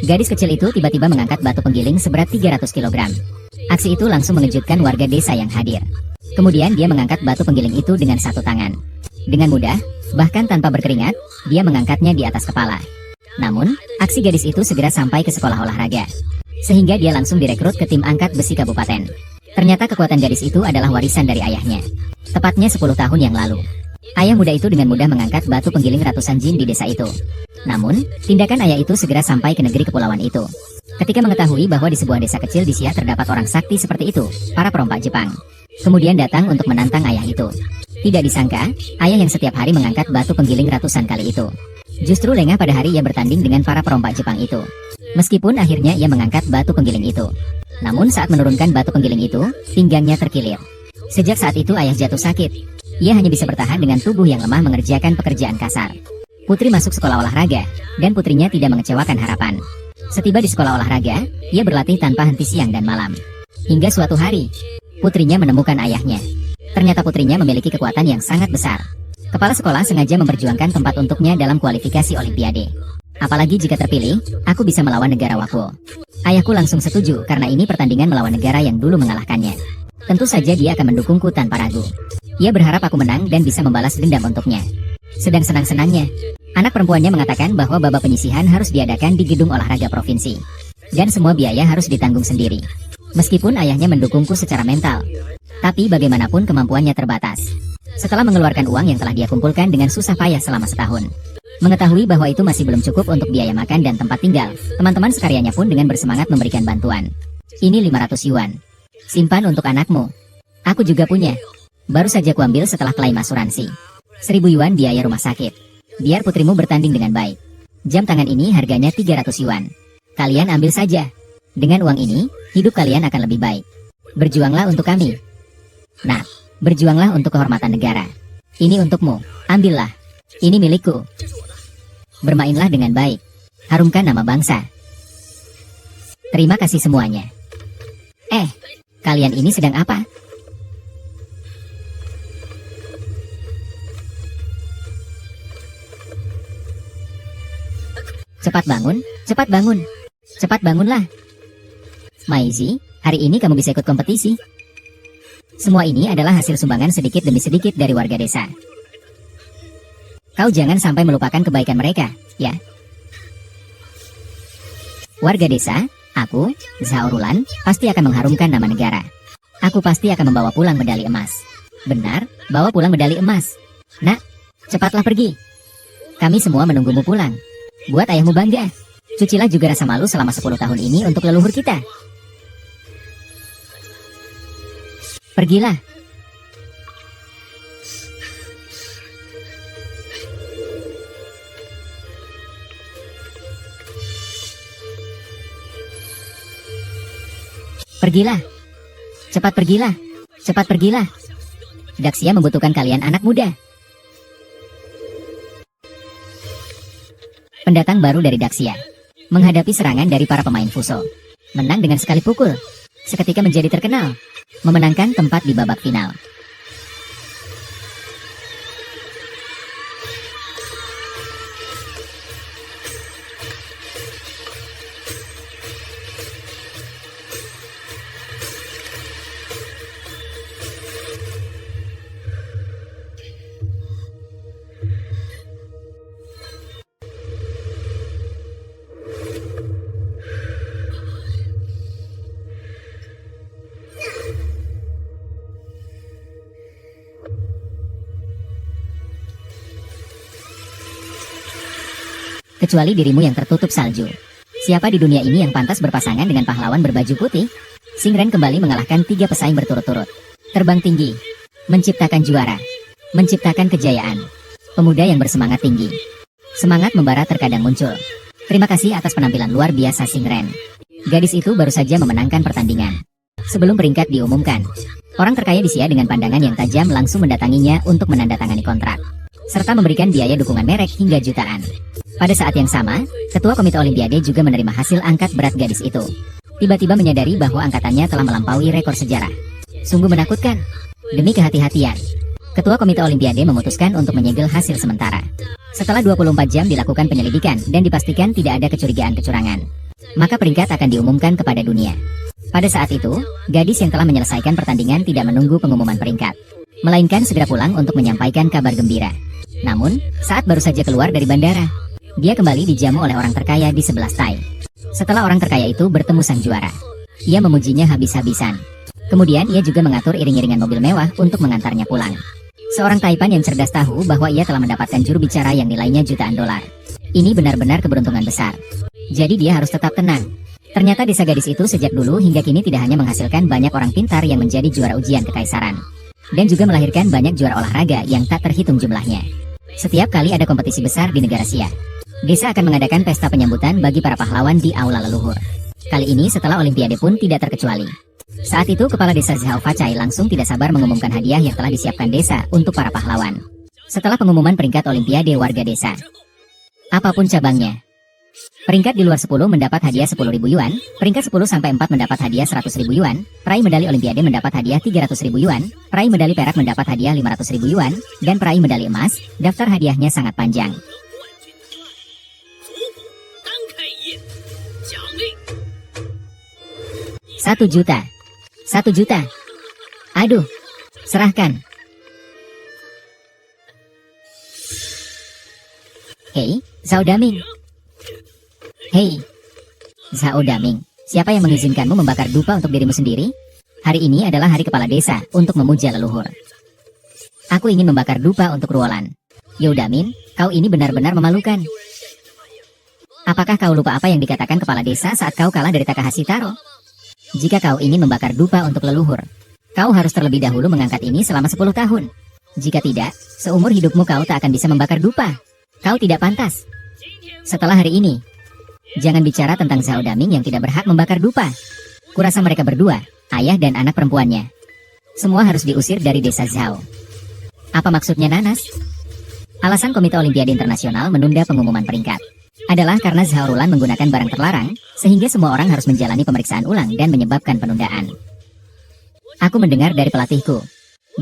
Gadis kecil itu tiba-tiba mengangkat batu penggiling seberat 300 kg. Aksi itu langsung mengejutkan warga desa yang hadir. Kemudian dia mengangkat batu penggiling itu dengan satu tangan. Dengan mudah, bahkan tanpa berkeringat, dia mengangkatnya di atas kepala. Namun, aksi gadis itu segera sampai ke sekolah olahraga. Sehingga dia langsung direkrut ke tim angkat besi kabupaten. Ternyata kekuatan gadis itu adalah warisan dari ayahnya. Tepatnya 10 tahun yang lalu. Ayah muda itu dengan mudah mengangkat batu penggiling ratusan jin di desa itu. Namun, tindakan ayah itu segera sampai ke negeri kepulauan itu. Ketika mengetahui bahwa di sebuah desa kecil di Sia terdapat orang sakti seperti itu, para perompak Jepang kemudian datang untuk menantang ayah itu. Tidak disangka, ayah yang setiap hari mengangkat batu penggiling ratusan kali itu justru lengah pada hari ia bertanding dengan para perompak Jepang itu. Meskipun akhirnya ia mengangkat batu penggiling itu, namun saat menurunkan batu penggiling itu, pinggangnya terkilir. Sejak saat itu ayah jatuh sakit. Ia hanya bisa bertahan dengan tubuh yang lemah mengerjakan pekerjaan kasar. Putri masuk sekolah olahraga, dan putrinya tidak mengecewakan harapan. Setiba di sekolah olahraga, ia berlatih tanpa henti siang dan malam. Hingga suatu hari, putrinya menemukan ayahnya. Ternyata putrinya memiliki kekuatan yang sangat besar. Kepala sekolah sengaja memperjuangkan tempat untuknya dalam kualifikasi olimpiade. Apalagi jika terpilih, aku bisa melawan negara Wako. Ayahku langsung setuju karena ini pertandingan melawan negara yang dulu mengalahkannya. Tentu saja dia akan mendukungku tanpa ragu. Ia berharap aku menang dan bisa membalas dendam untuknya. Sedang senang-senangnya, anak perempuannya mengatakan bahwa babak penyisihan harus diadakan di gedung olahraga provinsi. Dan semua biaya harus ditanggung sendiri. Meskipun ayahnya mendukungku secara mental, tapi bagaimanapun kemampuannya terbatas. Setelah mengeluarkan uang yang telah dia kumpulkan dengan susah payah selama setahun, mengetahui bahwa itu masih belum cukup untuk biaya makan dan tempat tinggal, teman-teman sekaryanya pun dengan bersemangat memberikan bantuan. Ini 500 yuan. Simpan untuk anakmu. Aku juga punya. Baru saja kuambil setelah klaim asuransi. 1000 yuan biaya rumah sakit. Biar putrimu bertanding dengan baik. Jam tangan ini harganya 300 yuan. Kalian ambil saja. Dengan uang ini, hidup kalian akan lebih baik. Berjuanglah untuk kami. Nah, berjuanglah untuk kehormatan negara. Ini untukmu. Ambillah. Ini milikku. Bermainlah dengan baik. Harumkan nama bangsa. Terima kasih semuanya. Kalian ini sedang apa? Cepat bangun, cepat bangun. Cepat bangunlah. Maizi, hari ini kamu bisa ikut kompetisi. Semua ini adalah hasil sumbangan sedikit demi sedikit dari warga desa. Kau jangan sampai melupakan kebaikan mereka, ya. Warga desa, aku, Zaurulan, pasti akan mengharumkan nama negara. Aku pasti akan membawa pulang medali emas. Benar, bawa pulang medali emas. Nak, cepatlah pergi. Kami semua menunggumu pulang. Buat ayahmu bangga. Cucilah juga rasa malu selama 10 tahun ini untuk leluhur kita. Pergilah. Pergilah. Cepat pergilah. Cepat pergilah. Daxia membutuhkan kalian anak muda. Pendatang baru dari Daxia menghadapi serangan dari para pemain Fuso. Menang dengan sekali pukul. Seketika menjadi terkenal. Memenangkan tempat di babak final. Kecuali dirimu yang tertutup salju. Siapa di dunia ini yang pantas berpasangan dengan pahlawan berbaju putih? Singren kembali mengalahkan 3 pesaing berturut-turut. Terbang tinggi, menciptakan juara, menciptakan kejayaan. Pemuda yang bersemangat tinggi. Semangat membara terkadang muncul. Terima kasih atas penampilan luar biasa Singren. Gadis itu baru saja memenangkan pertandingan. Sebelum peringkat diumumkan, orang terkaya di Sia dengan pandangan yang tajam langsung mendatanginya untuk menandatangani kontrak, serta memberikan biaya dukungan merek hingga jutaan. Pada saat yang sama, Ketua Komite Olimpiade juga menerima hasil angkat berat gadis itu. Tiba-tiba menyadari bahwa angkatannya telah melampaui rekor sejarah. Sungguh menakutkan. Demi kehati-hatian, Ketua Komite Olimpiade memutuskan untuk menyegel hasil sementara. Setelah 24 jam dilakukan penyelidikan dan dipastikan tidak ada kecurigaan kecurangan. maka peringkat akan diumumkan kepada dunia. Pada saat itu, gadis yang telah menyelesaikan pertandingan tidak menunggu pengumuman peringkat, melainkan segera pulang untuk menyampaikan kabar gembira. Namun, saat baru saja keluar dari bandara, dia kembali dijamu oleh orang terkaya di sebelah Tai. Setelah orang terkaya itu bertemu sang juara, ia memujinya habis-habisan. Kemudian ia juga mengatur iring-iringan mobil mewah untuk mengantarnya pulang. Seorang Taipan yang cerdas tahu bahwa ia telah mendapatkan juru bicara yang nilainya jutaan dolar. Ini benar-benar keberuntungan besar. Jadi dia harus tetap tenang. Ternyata desa gadis itu sejak dulu hingga kini tidak hanya menghasilkan banyak orang pintar yang menjadi juara ujian kekaisaran, dan juga melahirkan banyak juara olahraga yang tak terhitung jumlahnya. Setiap kali ada kompetisi besar di negara Xia, desa akan mengadakan pesta penyambutan bagi para pahlawan di aula leluhur. Kali ini setelah Olimpiade pun tidak terkecuali. Saat itu kepala desa Zhao Facai langsung tidak sabar mengumumkan hadiah yang telah disiapkan desa untuk para pahlawan. Setelah pengumuman peringkat Olimpiade warga desa, apapun cabangnya, peringkat di luar 10 mendapat hadiah 10.000 yuan, peringkat 10 sampai 4 mendapat hadiah 100.000 yuan, peraih medali Olimpiade mendapat hadiah 300.000 yuan, peraih medali perak mendapat hadiah 500.000 yuan, dan peraih medali emas. Daftar hadiahnya sangat panjang. 1 juta. 1 juta. Aduh, serahkan. Hei, Zhao Daming. Hei, Zhao Daming, siapa yang mengizinkanmu membakar dupa untuk dirimu sendiri? Hari ini adalah hari kepala desa untuk memuja leluhur. Aku ingin membakar dupa untuk Ruolan. Yo Damin, kau ini benar-benar memalukan. Apakah kau lupa apa yang dikatakan kepala desa saat kau kalah dari Takahashi Taro? Jika kau ingin membakar dupa untuk leluhur, kau harus terlebih dahulu mengangkat ini selama 10 tahun. Jika tidak, seumur hidupmu kau tak akan bisa membakar dupa. Kau tidak pantas. Setelah hari ini, jangan bicara tentang Zhao Daming yang tidak berhak membakar dupa. Kurasa mereka berdua, ayah dan anak perempuannya, semua harus diusir dari desa Zhao. Apa maksudnya nanas? Alasan Komite Olimpiade Internasional menunda pengumuman peringkat adalah karena Zhao Rulan menggunakan barang terlarang, sehingga semua orang harus menjalani pemeriksaan ulang dan menyebabkan penundaan. Aku mendengar dari pelatihku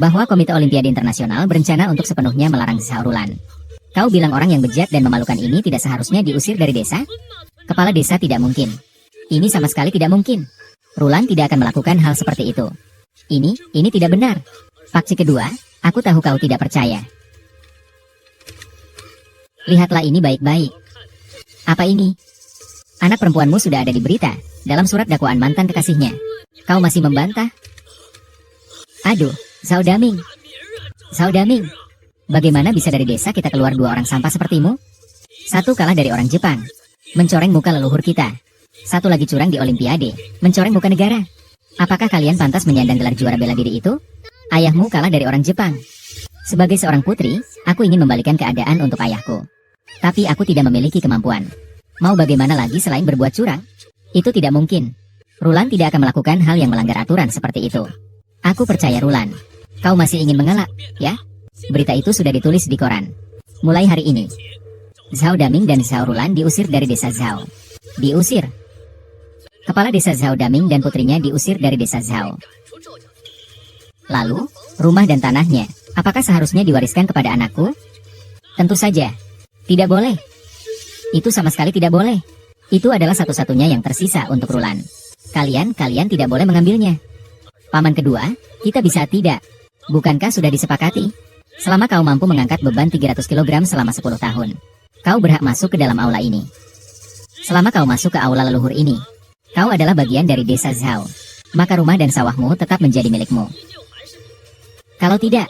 bahwa Komite Olimpiade Internasional berencana untuk sepenuhnya melarang Zhao Rulan. Kau bilang orang yang bejat dan memalukan ini tidak seharusnya diusir dari desa? Kepala desa tidak mungkin. Ini sama sekali tidak mungkin. Rulan tidak akan melakukan hal seperti itu. Ini tidak benar. Faksi kedua, aku tahu kau tidak percaya. Lihatlah ini baik-baik. Apa ini? Anak perempuanmu sudah ada di berita, dalam surat dakwaan mantan kekasihnya. Kau masih membantah? Aduh, Zhao Daming. Zhao Daming. Bagaimana bisa dari desa kita keluar 2 orang sampah sepertimu? Satu kalah dari orang Jepang, mencoreng muka leluhur kita. Satu lagi curang di Olimpiade, mencoreng muka negara. Apakah kalian pantas menyandang gelar juara bela diri itu? Ayahmu kalah dari orang Jepang. Sebagai seorang putri, aku ingin membalikan keadaan untuk ayahku. Tapi aku tidak memiliki kemampuan. Mau bagaimana lagi selain berbuat curang? Itu tidak mungkin. Rulan tidak akan melakukan hal yang melanggar aturan seperti itu. Aku percaya Rulan. Kau masih ingin mengelak, ya? Berita itu sudah ditulis di koran. Mulai hari ini, Zhao Daming dan Zhao Rulan diusir dari desa Zhao. Diusir. Kepala desa Zhao Daming dan putrinya diusir dari desa Zhao. Lalu, rumah dan tanahnya, apakah seharusnya diwariskan kepada anakku? Tentu saja. Tidak boleh. Itu sama sekali tidak boleh. Itu adalah satu-satunya yang tersisa untuk Rulan. Kalian tidak boleh mengambilnya. Paman kedua, kita bisa tidak. Bukankah sudah disepakati? Selama kau mampu mengangkat beban 300 kg selama 10 tahun, kau berhak masuk ke dalam aula ini. Selama kau masuk ke aula leluhur ini, kau adalah bagian dari desa Zhao. Maka rumah dan sawahmu tetap menjadi milikmu. Kalau tidak,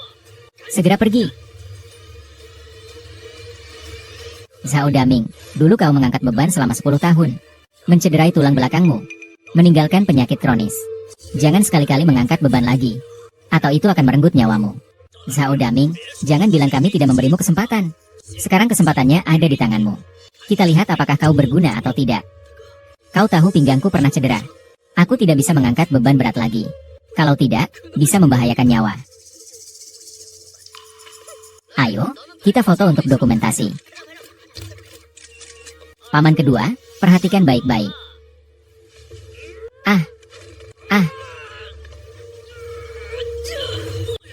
segera pergi. Zhao Daming, dulu kau mengangkat beban selama 10 tahun, mencederai tulang belakangmu, meninggalkan penyakit kronis. Jangan sekali-kali mengangkat beban lagi, atau itu akan merenggut nyawamu. Zhao Daming, jangan bilang kami tidak memberimu kesempatan. Sekarang kesempatannya ada di tanganmu. Kita lihat apakah kau berguna atau tidak. Kau tahu pinggangku pernah cedera. Aku tidak bisa mengangkat beban berat lagi. Kalau tidak, bisa membahayakan nyawa. Ayo, kita foto untuk dokumentasi. Paman kedua, perhatikan baik-baik.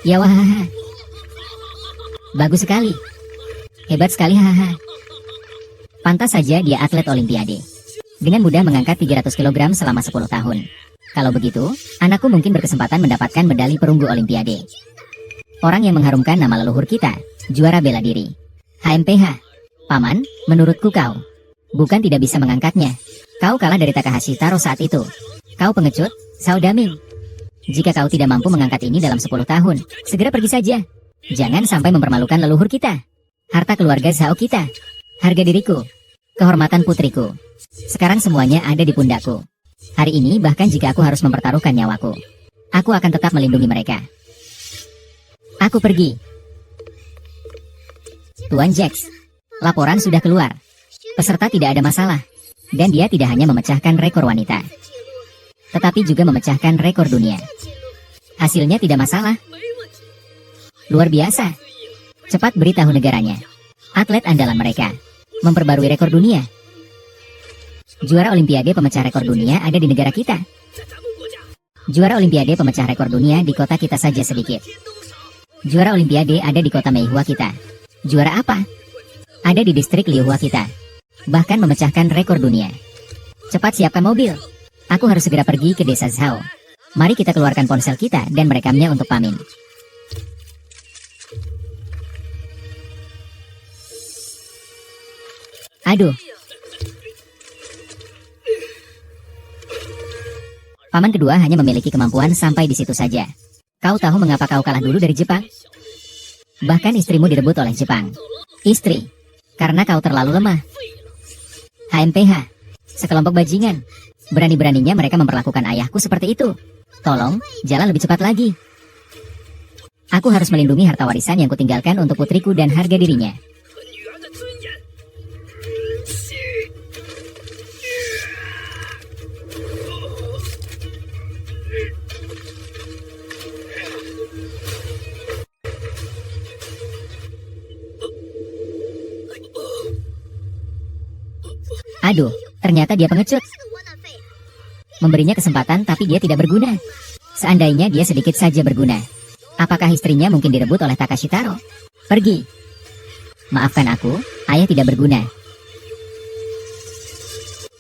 Ya wah, bagus sekali. Hebat sekali haha. Pantas saja dia atlet Olimpiade. dengan mudah mengangkat 300 kg selama 10 tahun. Kalau begitu, anakku mungkin berkesempatan mendapatkan medali perunggu Olimpiade. Orang yang mengharumkan nama leluhur kita, juara bela diri. HMPH. Paman, menurutku kau bukan tidak bisa mengangkatnya. Kau kalah dari Takahashi Taro saat itu. Kau pengecut, Zhao Daming. Jika kau tidak mampu mengangkat ini dalam 10 tahun, segera pergi saja. Jangan sampai mempermalukan leluhur kita, harta keluarga Zhao kita, harga diriku, kehormatan putriku. Sekarang semuanya ada di pundakku. Hari ini bahkan jika aku harus mempertaruhkan nyawaku, aku akan tetap melindungi mereka. Aku pergi. Tuan Jax, laporan sudah keluar. Peserta tidak ada masalah. Dan dia tidak hanya memecahkan rekor wanita, tetapi juga memecahkan rekor dunia. Hasilnya tidak masalah. Luar biasa. Cepat beritahu negaranya. Atlet andalan mereka memperbarui rekor dunia. Juara Olimpiade pemecah rekor dunia ada di negara kita. Juara Olimpiade pemecah rekor dunia di kota kita saja sedikit. Juara Olimpiade ada di kota Meihua kita. Juara apa? Ada di distrik Liuhua kita. Bahkan memecahkan rekor dunia. Cepat siapkan mobil. Aku harus segera pergi ke desa Zhao. Mari kita keluarkan ponsel kita dan merekamnya untuk Pamin. Aduh. Paman kedua hanya memiliki kemampuan sampai di situ saja. Kau tahu mengapa kau kalah dulu dari Jepang? Bahkan istrimu direbut oleh Jepang. Istri, karena kau terlalu lemah. HMPH, sekelompok bajingan. Berani-beraninya mereka memperlakukan ayahku seperti itu. Tolong, jalan lebih cepat lagi. Aku harus melindungi harta warisan yang kutinggalkan untuk putriku dan harga dirinya. Aduh, ternyata dia pengecut. Memberinya kesempatan tapi dia tidak berguna. Seandainya dia sedikit saja berguna, apakah istrinya mungkin direbut oleh Takashi Taro? Pergi. Maafkan aku, ayah tidak berguna.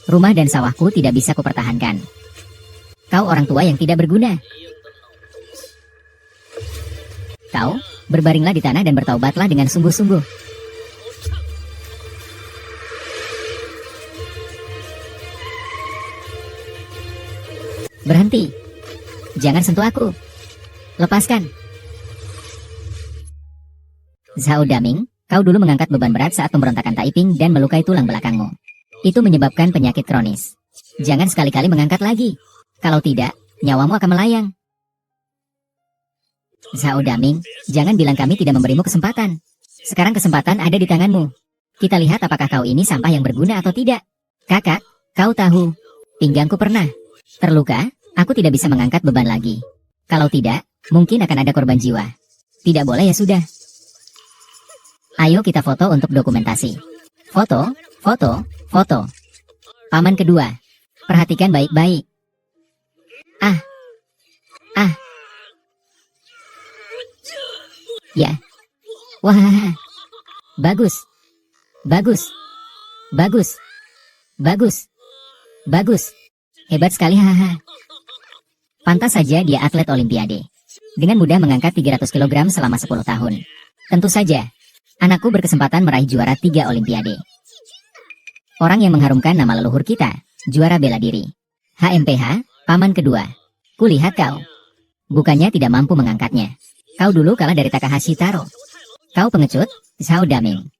Rumah dan sawahku tidak bisa kupertahankan. Kau orang tua yang tidak berguna. Kau, berbaringlah di tanah dan bertaubatlah dengan sungguh-sungguh. Berhenti. Jangan sentuh aku. Lepaskan. Zhao Daming, kau dulu mengangkat beban berat saat pemberontakan Taiping dan melukai tulang belakangmu. Itu menyebabkan penyakit kronis. Jangan sekali-kali mengangkat lagi. Kalau tidak, nyawamu akan melayang. Zhao Daming, jangan bilang kami tidak memberimu kesempatan. Sekarang kesempatan ada di tanganmu. Kita lihat apakah kau ini sampah yang berguna atau tidak. Kakak, kau tahu, pinggangku pernah terluka, aku tidak bisa mengangkat beban lagi. Kalau tidak, mungkin akan ada korban jiwa. Tidak boleh ya sudah. Ayo kita foto untuk dokumentasi. Foto, foto, foto. Paman kedua, perhatikan baik-baik. Ya. Wah. Bagus. Bagus. Bagus. Bagus. Bagus. Hebat sekali, haha. Pantas saja dia atlet Olimpiade. Dengan mudah mengangkat 300 kg selama 10 tahun. Tentu saja, anakku berkesempatan meraih juara 3 Olimpiade. Orang yang mengharumkan nama leluhur kita, juara bela diri. HMPH, paman kedua. Kulihat kau. Bukannya tidak mampu mengangkatnya. Kau dulu kalah dari Takahashi Taro. Kau pengecut, Zhao Daming.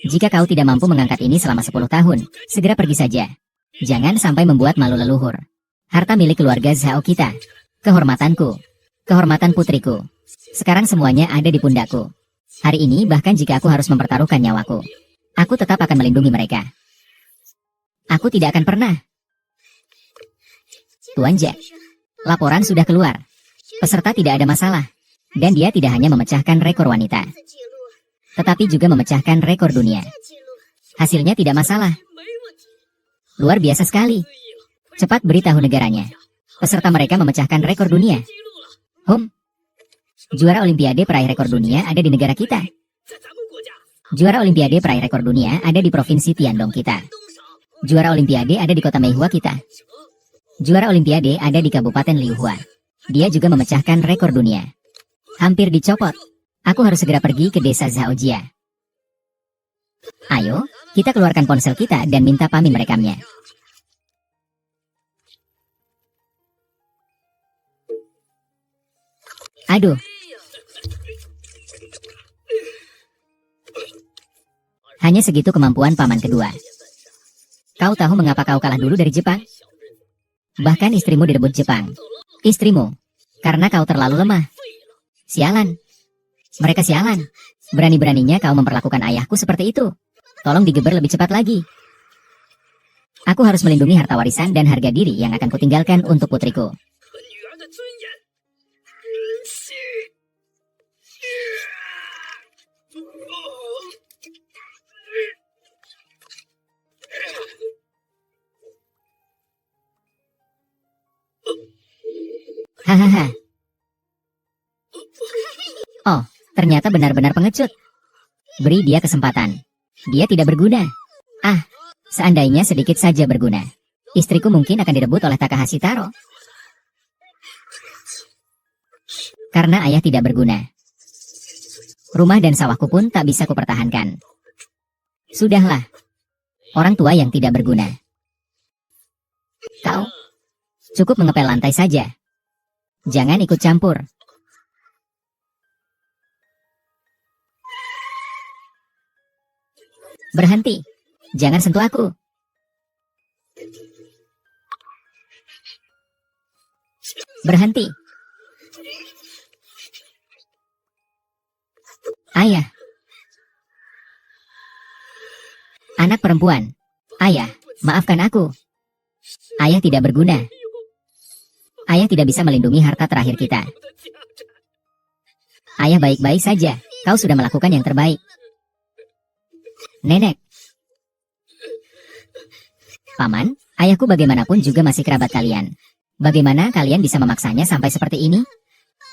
Jika kau tidak mampu mengangkat ini selama 10 tahun, segera pergi saja. Jangan sampai membuat malu leluhur. Harta milik keluarga Zhao kita. Kehormatanku. Kehormatan putriku. Sekarang semuanya ada di pundakku. Hari ini bahkan jika aku harus mempertaruhkan nyawaku, aku tetap akan melindungi mereka. Aku tidak akan pernah. Tuan Jack, laporan sudah keluar. Peserta tidak ada masalah. Dan dia tidak hanya memecahkan rekor wanita, tetapi juga memecahkan rekor dunia. Hasilnya tidak masalah. Luar biasa sekali. Cepat beritahu negaranya. Peserta mereka memecahkan rekor dunia. Juara Olimpiade peraih rekor dunia ada di negara kita. Juara Olimpiade peraih rekor dunia ada di provinsi Tiandong kita. Juara Olimpiade ada di kota Meihua kita. Juara Olimpiade ada di Kabupaten Liuhua. Dia juga memecahkan rekor dunia. Hampir dicopot. Aku harus segera pergi ke desa Zhaojia. Ayo, kita keluarkan ponsel kita dan minta Pamin merekamnya. Aduh. Hanya segitu kemampuan paman kedua. Kau tahu mengapa kau kalah dulu dari Jepang? Bahkan istrimu direbut Jepang. Istrimu. Karena kau terlalu lemah. Sialan. Mereka sialan. Berani-beraninya kau memperlakukan ayahku seperti itu. Tolong digeber lebih cepat lagi. Aku harus melindungi harta warisan dan harga diri yang akan kutinggalkan untuk putriku. Hahaha. Oh, ternyata benar-benar pengecut. Beri dia kesempatan. Dia tidak berguna. Ah, seandainya sedikit saja berguna. Istriku mungkin akan direbut oleh Takahashi Taro. Karena ayah tidak berguna. Rumah dan sawahku pun tak bisa kupertahankan. Sudahlah. Orang tua yang tidak berguna. Kau cukup mengepel lantai saja. Jangan ikut campur. Berhenti. Jangan sentuh aku. Berhenti. Ayah. Anak perempuan. Ayah, maafkan aku. Ayah tidak berguna. Ayah tidak bisa melindungi harta terakhir kita. Ayah baik-baik saja. Kau sudah melakukan yang terbaik. Nenek. Paman, ayahku bagaimanapun juga masih kerabat kalian. Bagaimana kalian bisa memaksanya sampai seperti ini?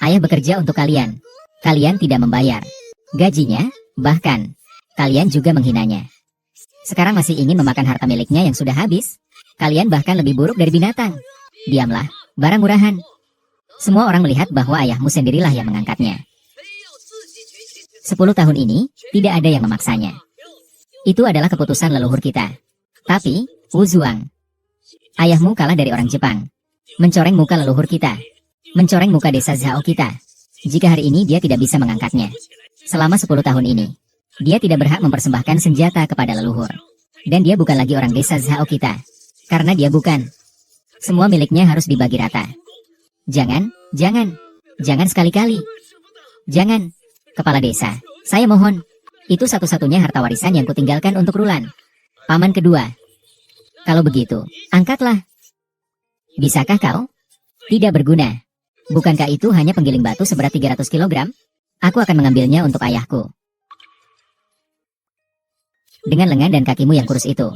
Ayah bekerja untuk kalian. Kalian tidak membayar gajinya, bahkan kalian juga menghinanya. Sekarang masih ingin memakan harta miliknya yang sudah habis. Kalian bahkan lebih buruk dari binatang. Diamlah, barang murahan. Semua orang melihat bahwa ayahmu sendirilah yang mengangkatnya. 10 tahun ini, tidak ada yang memaksanya. Itu adalah keputusan leluhur kita. Tapi, Wu Zuang, ayahmu kalah dari orang Jepang. Mencoreng muka leluhur kita. Mencoreng muka desa Zhao kita. Jika hari ini dia tidak bisa mengangkatnya. Selama 10 tahun ini, dia tidak berhak mempersembahkan senjata kepada leluhur. Dan dia bukan lagi orang desa Zhao kita. Karena dia bukan. Semua miliknya harus dibagi rata. Jangan sekali-kali. Jangan. Kepala desa, saya mohon. Itu satu-satunya harta warisan yang kutinggalkan untuk Rulan. Paman kedua. Kalau begitu, angkatlah. Bisakah kau? Tidak berguna. Bukankah itu hanya penggiling batu seberat 300 kg? Aku akan mengambilnya untuk ayahku. Dengan lengan dan kakimu yang kurus itu.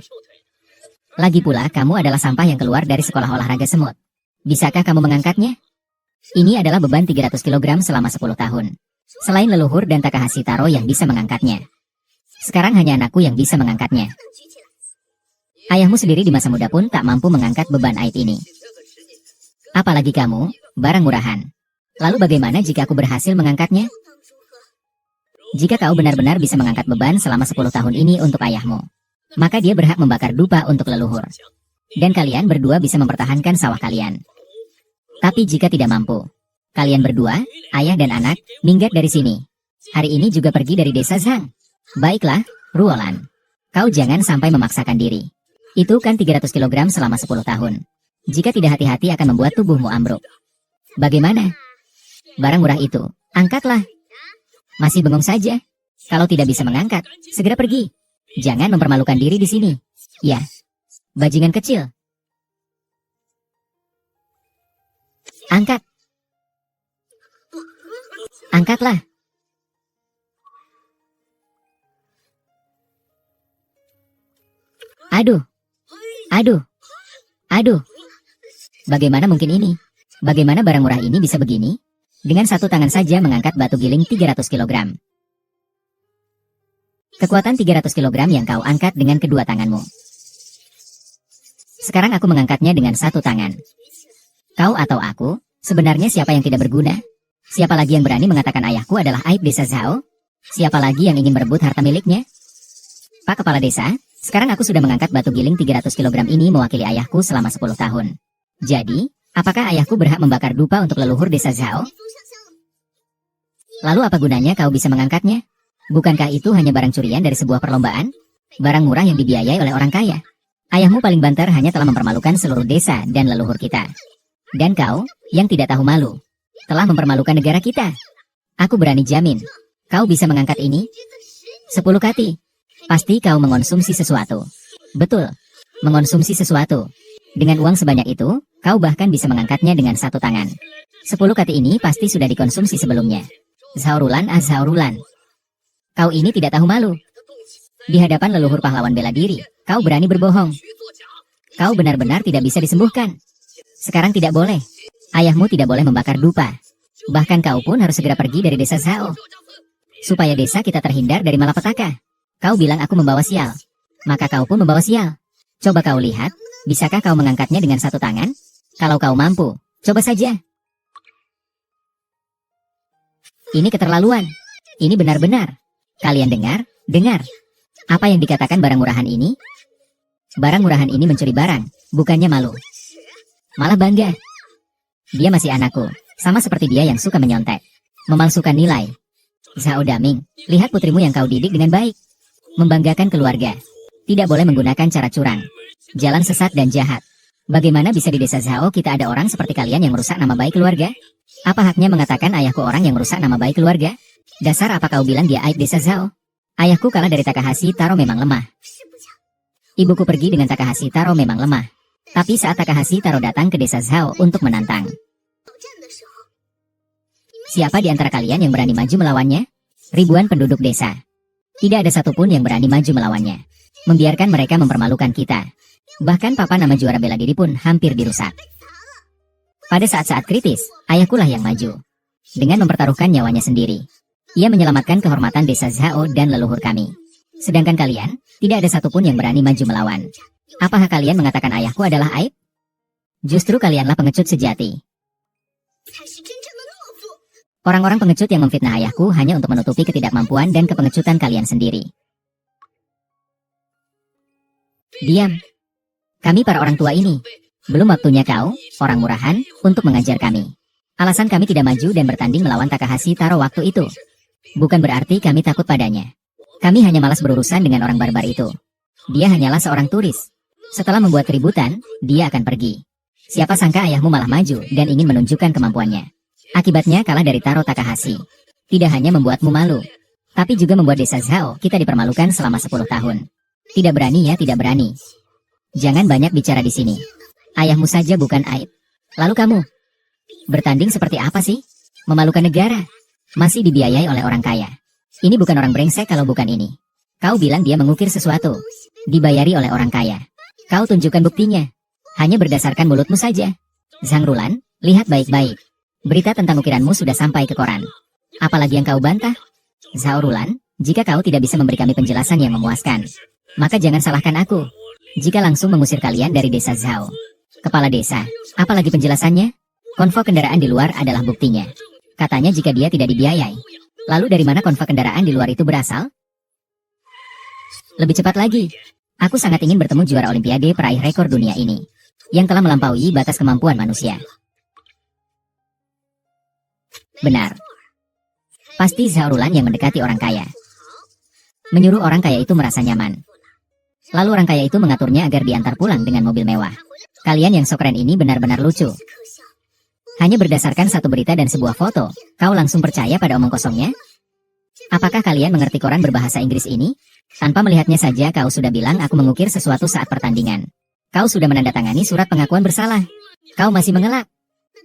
Lagi pula, kamu adalah sampah yang keluar dari sekolah olahraga semut. Bisakah kamu mengangkatnya? Ini adalah beban 300 kg selama 10 tahun. Selain leluhur dan Takahashi Taro yang bisa mengangkatnya. Sekarang hanya anakku yang bisa mengangkatnya. Ayahmu sendiri di masa muda pun tak mampu mengangkat beban aib ini. Apalagi kamu, barang murahan. Lalu bagaimana jika aku berhasil mengangkatnya? Jika kau benar-benar bisa mengangkat beban selama 10 tahun ini untuk ayahmu, maka dia berhak membakar dupa untuk leluhur. Dan kalian berdua bisa mempertahankan sawah kalian. Tapi jika tidak mampu, kalian berdua, ayah dan anak, minggat dari sini. Hari ini juga pergi dari desa Zhang. Baiklah, Ruolan. Kau jangan sampai memaksakan diri. Itu kan 300 kg selama 10 tahun. Jika tidak hati-hati akan membuat tubuhmu ambruk. Bagaimana? Barang murah itu, angkatlah. Masih bengong saja. Kalau tidak bisa mengangkat, segera pergi. Jangan mempermalukan diri di sini. Ya, bajingan kecil. Angkat. Angkatlah. Aduh. Bagaimana mungkin ini? Bagaimana barang murah ini bisa begini? Dengan satu tangan saja mengangkat batu giling 300 kg. Kekuatan 300 kg yang kau angkat dengan kedua tanganmu. Sekarang aku mengangkatnya dengan satu tangan. Kau atau aku, sebenarnya siapa yang tidak berguna? Siapa lagi yang berani mengatakan ayahku adalah aib desa Zhao? Siapa lagi yang ingin merebut harta miliknya? Pak Kepala Desa, sekarang aku sudah mengangkat batu giling 300 kg ini mewakili ayahku selama 10 tahun. Jadi, apakah ayahku berhak membakar dupa untuk leluhur desa Zhao? Lalu apa gunanya kau bisa mengangkatnya? Bukankah itu hanya barang curian dari sebuah perlombaan? Barang murah yang dibiayai oleh orang kaya. Ayahmu paling banter hanya telah mempermalukan seluruh desa dan leluhur kita. Dan kau, yang tidak tahu malu, telah mempermalukan negara kita. Aku berani jamin, kau bisa mengangkat ini 10 kati. Pasti kau mengonsumsi sesuatu. Betul, mengonsumsi sesuatu. Dengan uang sebanyak itu, kau bahkan bisa mengangkatnya dengan satu tangan. 10 kati ini pasti sudah dikonsumsi sebelumnya. Zhao Rulan. Kau ini tidak tahu malu. Di hadapan leluhur pahlawan bela diri, kau berani berbohong. Kau benar-benar tidak bisa disembuhkan. Sekarang tidak boleh. Ayahmu tidak boleh membakar dupa. Bahkan kau pun harus segera pergi dari desa Zhao. Supaya desa kita terhindar dari malapetaka. Kau bilang aku membawa sial. Maka kau pun membawa sial. Coba kau lihat, bisakah kau mengangkatnya dengan satu tangan? Kalau kau mampu, coba saja. Ini keterlaluan. Ini benar-benar. Kalian dengar. Apa yang dikatakan barang murahan ini? Barang murahan ini mencuri barang, bukannya malu. Malah bangga. Dia masih anakku, sama seperti dia yang suka menyontek. Memalsukan nilai. Zhao Daming, lihat putrimu yang kau didik dengan baik. Membanggakan keluarga. Tidak boleh menggunakan cara curang. Jalan sesat dan jahat. Bagaimana bisa di desa Zhao kita ada orang seperti kalian yang merusak nama baik keluarga? Apa haknya mengatakan ayahku orang yang merusak nama baik keluarga? Dasar apa kau bilang dia aib desa Zhao? Ayahku kalah dari Takahashi Taro memang lemah. Ibuku pergi dengan Takahashi Taro memang lemah. Tapi saat Takahashi Taro datang ke desa Zhao untuk menantang. Siapa di antara kalian yang berani maju melawannya? Ribuan penduduk desa. Tidak ada satupun yang berani maju melawannya. Membiarkan mereka mempermalukan kita. Bahkan papan nama juara bela diri pun hampir dirusak. Pada saat-saat kritis, ayahkulah yang maju. Dengan mempertaruhkan nyawanya sendiri. Ia menyelamatkan kehormatan desa Zhao dan leluhur kami. Sedangkan kalian, tidak ada satupun yang berani maju melawan. Apakah kalian mengatakan ayahku adalah aib? Justru kalianlah pengecut sejati. Orang-orang pengecut yang memfitnah ayahku hanya untuk menutupi ketidakmampuan dan kepengecutan kalian sendiri. Diam. Kami para orang tua ini. Belum waktunya kau, orang murahan, untuk mengajar kami. Alasan kami tidak maju dan bertanding melawan Takahashi Taro waktu itu. Bukan berarti kami takut padanya. Kami hanya malas berurusan dengan orang barbar itu. Dia hanyalah seorang turis. Setelah membuat keributan, dia akan pergi. Siapa sangka ayahmu malah maju dan ingin menunjukkan kemampuannya. Akibatnya kalah dari Taro Takahashi. Tidak hanya membuatmu malu, tapi juga membuat desa Zhao kita dipermalukan selama 10 tahun. Tidak berani ya, tidak berani. Jangan banyak bicara di sini. Ayahmu saja bukan aib. Lalu kamu, bertanding seperti apa sih? Memalukan negara. Masih dibiayai oleh orang kaya. Ini bukan orang brengsek kalau bukan ini. Kau bilang dia mengukir sesuatu. Dibayari oleh orang kaya. Kau tunjukkan buktinya. Hanya berdasarkan mulutmu saja. Zhang Rulan, lihat baik-baik. Berita tentang ukiranmu sudah sampai ke koran. Apalagi yang kau bantah? Zhao Rulan, jika kau tidak bisa memberi kami penjelasan yang memuaskan, maka jangan salahkan aku. Jika langsung mengusir kalian dari desa Zhao. Kepala desa, apalagi penjelasannya? Konvoi kendaraan di luar adalah buktinya. Katanya jika dia tidak dibiayai. Lalu dari mana konvoi kendaraan di luar itu berasal? Lebih cepat lagi. Aku sangat ingin bertemu juara olimpiade peraih rekor dunia ini. Yang telah melampaui batas kemampuan manusia. Benar. Pasti Zhao Rulan yang mendekati orang kaya. Menyuruh orang kaya itu merasa nyaman. Lalu orang kaya itu mengaturnya agar diantar pulang dengan mobil mewah. Kalian yang sok keren ini benar-benar lucu. Hanya berdasarkan satu berita dan sebuah foto, kau langsung percaya pada omong kosongnya? Apakah kalian mengerti koran berbahasa Inggris ini? Tanpa melihatnya saja kau sudah bilang aku mengukir sesuatu saat pertandingan. Kau sudah menandatangani surat pengakuan bersalah. Kau masih mengelak.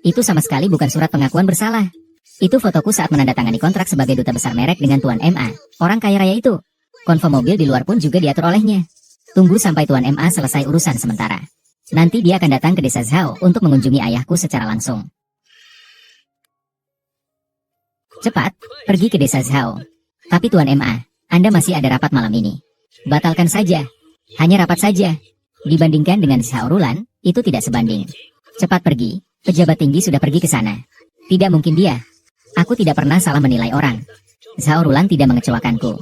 Itu sama sekali bukan surat pengakuan bersalah. Itu fotoku saat menandatangani kontrak sebagai duta besar merek dengan Tuan MA, orang kaya raya itu. Konvoi mobil di luar pun juga diatur olehnya. Tunggu sampai Tuan MA selesai urusan sementara. Nanti dia akan datang ke desa Zhao untuk mengunjungi ayahku secara langsung. Cepat, pergi ke desa Zhao. Tapi Tuan MA, Anda masih ada rapat malam ini. Batalkan saja. Hanya rapat saja. Dibandingkan dengan Zhao Rulan, itu tidak sebanding. Cepat pergi, pejabat tinggi sudah pergi ke sana. Tidak mungkin dia. Aku tidak pernah salah menilai orang. Zhao Rulan tidak mengecewakanku.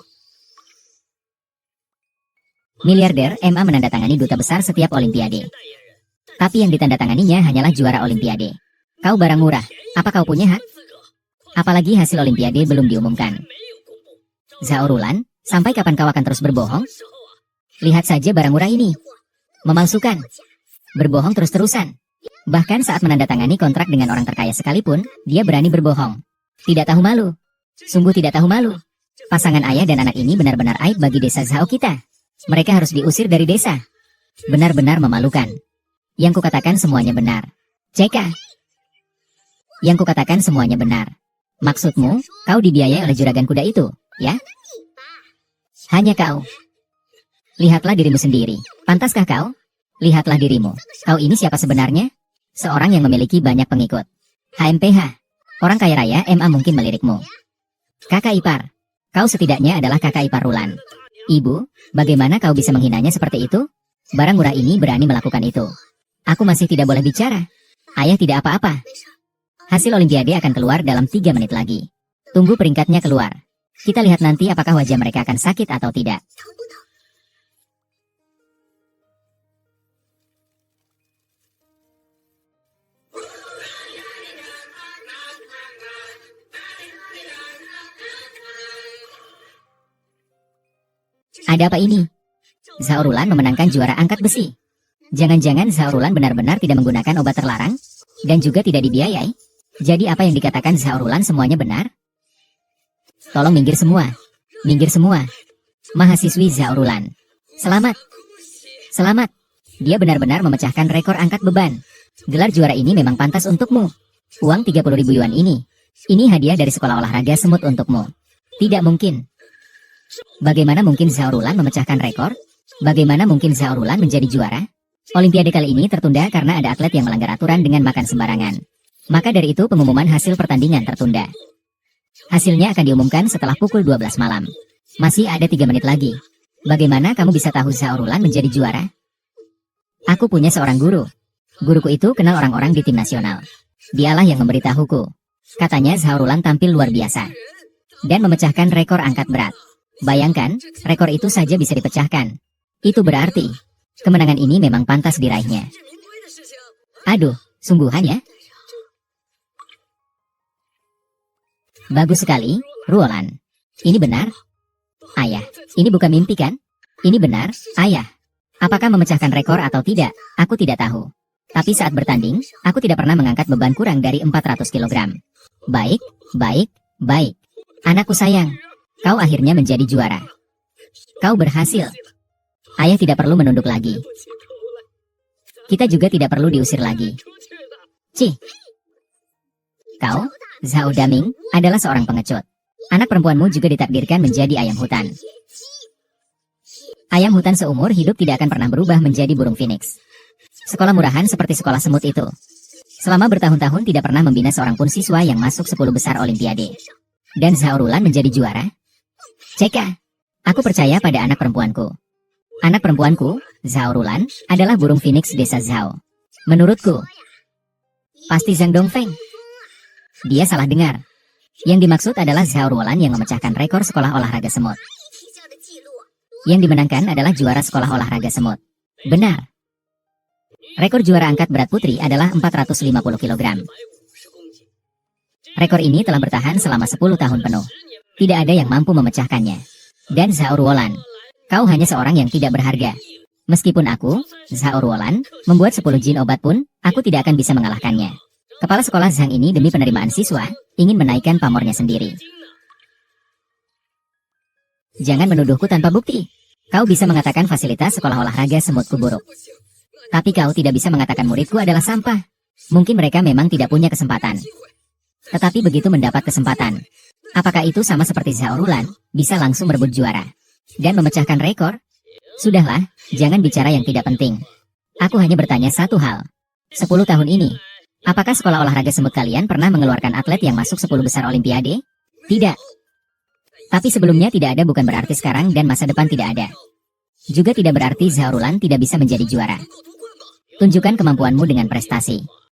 Miliarder MA menandatangani duta besar setiap olimpiade. Tapi yang ditandatanganinya hanyalah juara olimpiade. Kau barang murah, apa kau punya hak? Apalagi hasil olimpiade belum diumumkan. Zhao Rulan, sampai kapan kau akan terus berbohong? Lihat saja barang murah ini. Memalsukan. Berbohong terus-terusan. Bahkan saat menandatangani kontrak dengan orang terkaya sekalipun, dia berani berbohong. Tidak tahu malu. Sungguh tidak tahu malu. Pasangan ayah dan anak ini benar-benar aib bagi desa Zhao kita. Mereka harus diusir dari desa. Benar-benar memalukan. Yang kukatakan semuanya benar. CK. Yang kukatakan semuanya benar. Maksudmu, kau dibiayai oleh juragan kuda itu, ya? Hanya kau. Lihatlah dirimu sendiri. Pantaskah kau? Lihatlah dirimu. Kau ini siapa sebenarnya? Seorang yang memiliki banyak pengikut. HMPH. Orang kaya raya MA mungkin melirikmu. Kakak ipar. Kau setidaknya adalah kakak ipar Rulan. Ibu, bagaimana kau bisa menghinanya seperti itu? Barang murah ini berani melakukan itu. Aku masih tidak boleh bicara. Ayah tidak apa-apa. Hasil olimpiade akan keluar dalam 3 menit lagi. Tunggu peringkatnya keluar. Kita lihat nanti apakah wajah mereka akan sakit atau tidak. Ada apa ini? Zhao Rulan memenangkan juara angkat besi. Jangan-jangan Zhao Rulan benar-benar tidak menggunakan obat terlarang? Dan juga tidak dibiayai? Jadi apa yang dikatakan Zhao Rulan semuanya benar? Tolong minggir semua. Minggir semua. Mahasiswi Zhao Rulan. Selamat. Selamat. Dia benar-benar memecahkan rekor angkat beban. Gelar juara ini memang pantas untukmu. Uang 30.000 yuan ini. Ini hadiah dari sekolah olahraga semut untukmu. Tidak mungkin. Bagaimana mungkin Zhao Rulan memecahkan rekor? Bagaimana mungkin Zhao Rulan menjadi juara? Olimpiade kali ini tertunda karena ada atlet yang melanggar aturan dengan makan sembarangan. Maka dari itu pengumuman hasil pertandingan tertunda. Hasilnya akan diumumkan setelah pukul 12 malam. Masih ada 3 menit lagi. Bagaimana kamu bisa tahu Zhao Rulan menjadi juara? Aku punya seorang guru. Guruku itu kenal orang-orang di tim nasional. Dialah yang memberitahuku. Katanya Zhao Rulan tampil luar biasa. Dan memecahkan rekor angkat berat. Bayangkan, rekor itu saja bisa dipecahkan. Itu berarti kemenangan ini memang pantas diraihnya. Aduh, sungguhan ya? Bagus sekali, Ruolan. Ini benar? Ayah, ini bukan mimpi kan? Ini benar, ayah. Apakah memecahkan rekor atau tidak, aku tidak tahu. Tapi saat bertanding, aku tidak pernah mengangkat beban kurang dari 400 kg. Baik, baik, baik. Anakku sayang, kau akhirnya menjadi juara. Kau berhasil. Ayah tidak perlu menunduk lagi. Kita juga tidak perlu diusir lagi. Cih. Kau, Zhao Daming, adalah seorang pengecut. Anak perempuanmu juga ditakdirkan menjadi ayam hutan. Ayam hutan seumur hidup tidak akan pernah berubah menjadi burung phoenix. Sekolah murahan seperti sekolah semut itu. Selama bertahun-tahun tidak pernah membina seorang pun siswa yang masuk 10 besar olimpiade. Dan Zhao Rulan menjadi juara? Ceka, aku percaya pada anak perempuanku. Anak perempuanku, Zhao Rulan, adalah burung phoenix desa Zhao. Menurutku, pasti Zhang Dongfeng. Dia salah dengar. Yang dimaksud adalah Zhao Rulan yang memecahkan rekor sekolah olahraga semut. Yang dimenangkan adalah juara sekolah olahraga semut. Benar. Rekor juara angkat berat putri adalah 450 kg. Rekor ini telah bertahan selama 10 tahun penuh. Tidak ada yang mampu memecahkannya. Dan Zhao Ruolan, kau hanya seorang yang tidak berharga. Meskipun aku, Zhao Ruolan, membuat 10 jin obat pun, aku tidak akan bisa mengalahkannya. Kepala sekolah Zhang ini demi penerimaan siswa, ingin menaikkan pamornya sendiri. Jangan menuduhku tanpa bukti. Kau bisa mengatakan fasilitas sekolah olahraga semutku buruk. Tapi kau tidak bisa mengatakan muridku adalah sampah. Mungkin mereka memang tidak punya kesempatan. Tetapi begitu mendapat kesempatan, apakah itu sama seperti Zhao Rulan, bisa langsung merebut juara dan memecahkan rekor? Sudahlah, jangan bicara yang tidak penting. Aku hanya bertanya satu hal. 10 tahun ini, apakah sekolah olahraga semut kalian pernah mengeluarkan atlet yang masuk 10 besar olimpiade? Tidak. Tapi sebelumnya tidak ada bukan berarti sekarang dan masa depan tidak ada. Juga tidak berarti Zhao Rulan tidak bisa menjadi juara. Tunjukkan kemampuanmu dengan prestasi.